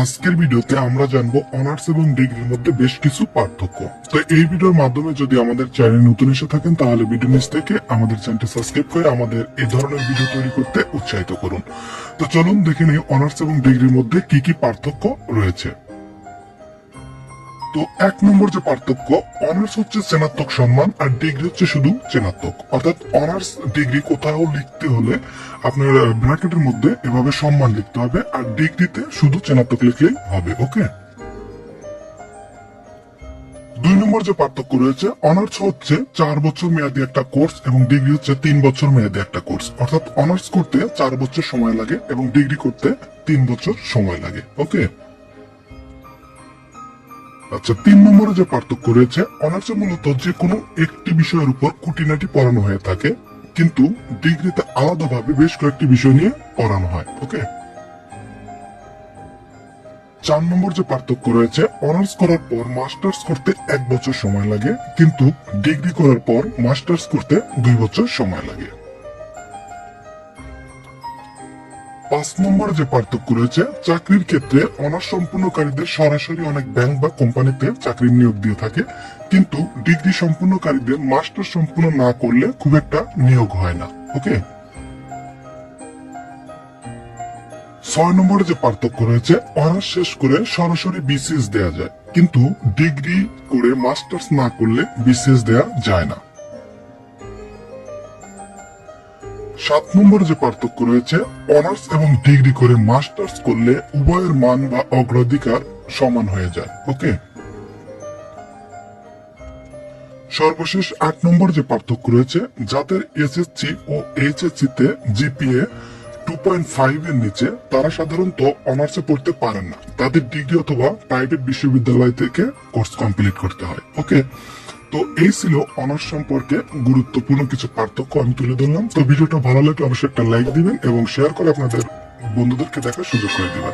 আজকের ভিডিওতে আমরা জানবো অনার্স এবং ডিগ্রির মধ্যে বেশ কিছু পার্থক্য। তো এই ভিডিওর মাধ্যমে যদি আমাদের চ্যানেল নতুন এসে থাকেন তাহলে ভিডিও নিচ থেকে আমাদের চ্যানেলটি সাবস্ক্রাইব করে আমাদের এই ধরনের ভিডিও তৈরি করতে উৎসাহিত করুন। তো চলুন দেখে নিই অনার্স এবং ডিগ্রির মধ্যে কি কি পার্থক্য রয়েছে। তো এক নম্বর যে পার্থক্য, অনার্স হচ্ছে স্নাতক সম্মান আর ডিগ্রি হচ্ছে শুধু স্নাতক। অর্থাৎ অনার্স ডিগ্রি কোথাও লিখতে হলে আপনার ব্র্যাকেটের মধ্যে এভাবে সম্মান লিখতে হবে, আর ডিগ্রিতে শুধু স্নাতক লিখলেই হবে। ওকে। দুই নম্বর যে পার্থক্য রয়েছে, অনার্স হচ্ছে 4 বছর মেয়াদী একটা কোর্স এবং ডিগ্রি হচ্ছে 3 বছর মেয়াদী একটা কোর্স। অর্থাৎ অনার্স করতে 4 বছর সময় লাগে এবং ডিগ্রি করতে 3 বছর সময় লাগে। ওকে। আচ্ছা, 3 নম্বরে যে পার্থক্য রয়েছে, অনার্সে মূলত যে কোনো একটি বিষয়ের উপর খুঁটিনাটি পড়ানো হয়ে থাকে, কিন্তু ডিগ্রিতে আলাদাভাবে বেশ কয়েকটি বিষয় নিয়ে পড়ানো হয়। ওকে। 4 নম্বর যে পার্থক্য রয়েছে, অনার্স করার পর মাস্টার্স করতে 1 বছর সময় লাগে, কিন্তু ডিগ্রি করার পর মাস্টার্স করতে 2 বছর সময় লাগে। 5 নম্বর যে পার্থক্য রয়েছে, চাকরির ক্ষেত্রে অনার্স সম্পূর্ণকারীদের সরাসরি অনেক ব্যাংক বা কোম্পানিতে চাকরির নিয়োগ দিয়ে থাকে, কিন্তু ডিগ্রি সম্পূর্ণকারীদের মাস্টার সম্পূর্ণ না করলে খুব একটা নিয়োগ হয় না। ওকে। 6 নম্বরে যে পার্থক্য রয়েছে, অনার্স শেষ করে সরাসরি বিসিএস দেয়া যায়, কিন্তু ডিগ্রি করে মাস্টার্স না করলে বিসিএস দেয়া যায় না। 7 নম্বর যে পার্থক্য রয়েছে, অনার্স এবং ডিগ্রি করে মাস্টার্স করলে উভয়ের মান বা অগ্রাধিকার সমান হয়ে যায়। ওকে। সর্বশেষ 8 নম্বর যে পার্থক্য রয়েছে, যাদের এসএসসি ও এইচএসসি তে জিপিএ 2.5 এর নিচে, তারা সাধারণত অনার্সে পড়তে পারেন না। তাদের ডিগ্রি অথবা প্রাইভেট বিশ্ববিদ্যালয় থেকে কোর্স কমপ্লিট করতে হয়। ওকে। তো এই ছিল অনার্স সম্পর্কে গুরুত্বপূর্ণ কিছু পার্থক্য আমি তুলে ধরলাম। তো ভিডিওটা ভালো লাগলে অবশ্যই একটা লাইক দিবেন এবং শেয়ার করে আপনাদের বন্ধুদেরকে দেখার সুযোগ করে দিবেন।